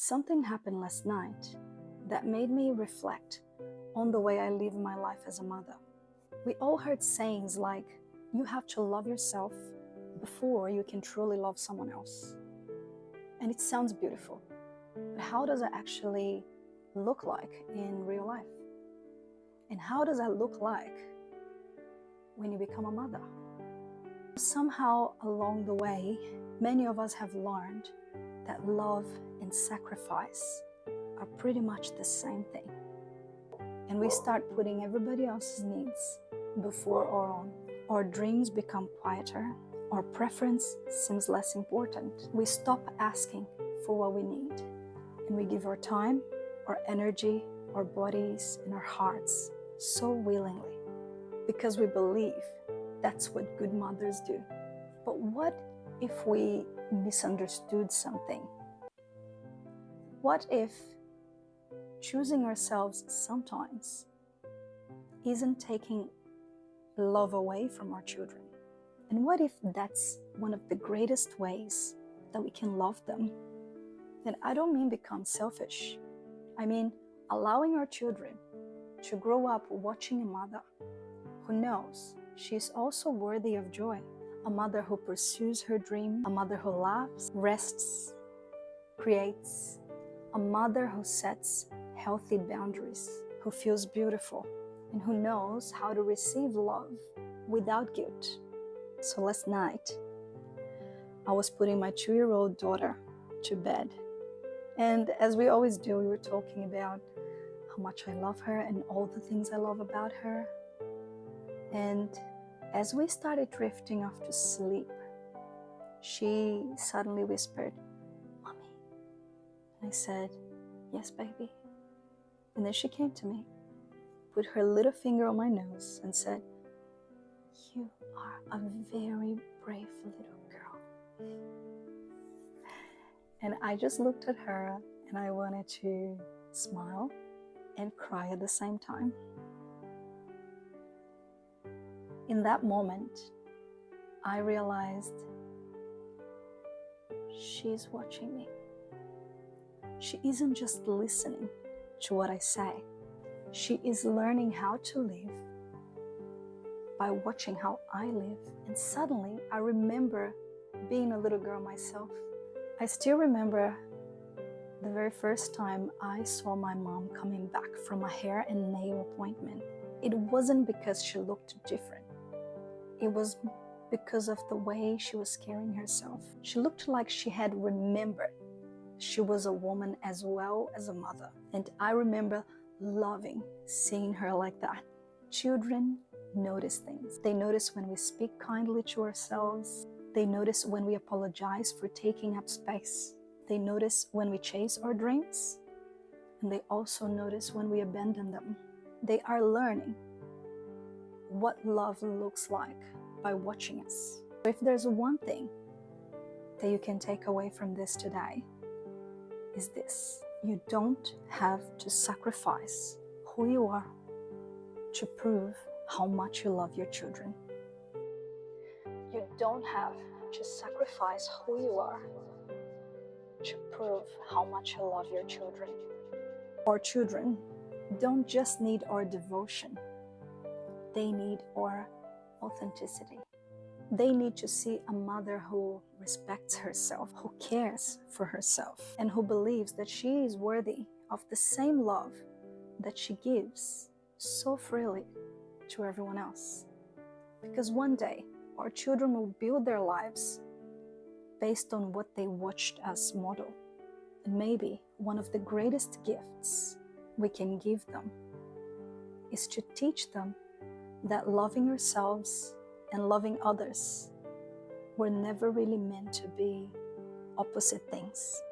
Something happened last night that made me reflect on the way I live my life as a mother. We all heard sayings like, you have to love yourself before you can truly love someone else. And it sounds beautiful, but how does it actually look like in real life? And how does that look like when you become a mother? Somehow along the way, many of us have learned that love and sacrifice are pretty much the same thing. And we start putting everybody else's needs before our own. Our dreams become quieter. Our preference seems less important. We stop asking for what we need, and we give our time, our energy, our bodies, and our hearts so willingly because we believe that's what good mothers do. But what if we misunderstood something? What if choosing ourselves sometimes isn't taking love away from our children? And what if that's one of the greatest ways that we can love them? And I don't mean become selfish. I mean allowing our children to grow up watching a mother who knows she's also worthy of joy, a mother who pursues her dream, a mother who laughs, rests, creates, a mother who sets healthy boundaries, who feels beautiful, and who knows how to receive love without guilt. So last night, I was putting my 2-year-old daughter to bed. And as we always do, we were talking about how much I love her and all the things I love about her. And as we started drifting off to sleep, she suddenly whispered, "Mommy." And I said, "Yes, baby." And then she came to me, put her little finger on my nose and said, "You are a very brave little girl." And I just looked at her and I wanted to smile and cry at the same time. In that moment, I realized she's watching me. She isn't just listening to what I say. She is learning how to live by watching how I live. And suddenly I remember being a little girl myself. I still remember the very first time I saw my mom coming back from a hair and nail appointment. It wasn't because she looked different. It was because of the way she was carrying herself. She looked like she had remembered she was a woman as well as a mother. And I remember loving seeing her like that. Children notice things. They notice when we speak kindly to ourselves. They notice when we apologize for taking up space. They notice when we chase our dreams. And they also notice when we abandon them. They are learning what love looks like by watching us. If there's one thing that you can take away from this today, is this: you don't have to sacrifice who you are to prove how much you love your children. You don't have to sacrifice who you are to prove how much you love your children. Our children don't just need our devotion. They need our authenticity. They need to see a mother who respects herself, who cares for herself, and who believes that she is worthy of the same love that she gives so freely to everyone else. Because one day, our children will build their lives based on what they watched us model. And maybe one of the greatest gifts we can give them is to teach them that loving ourselves and loving others were never really meant to be opposite things.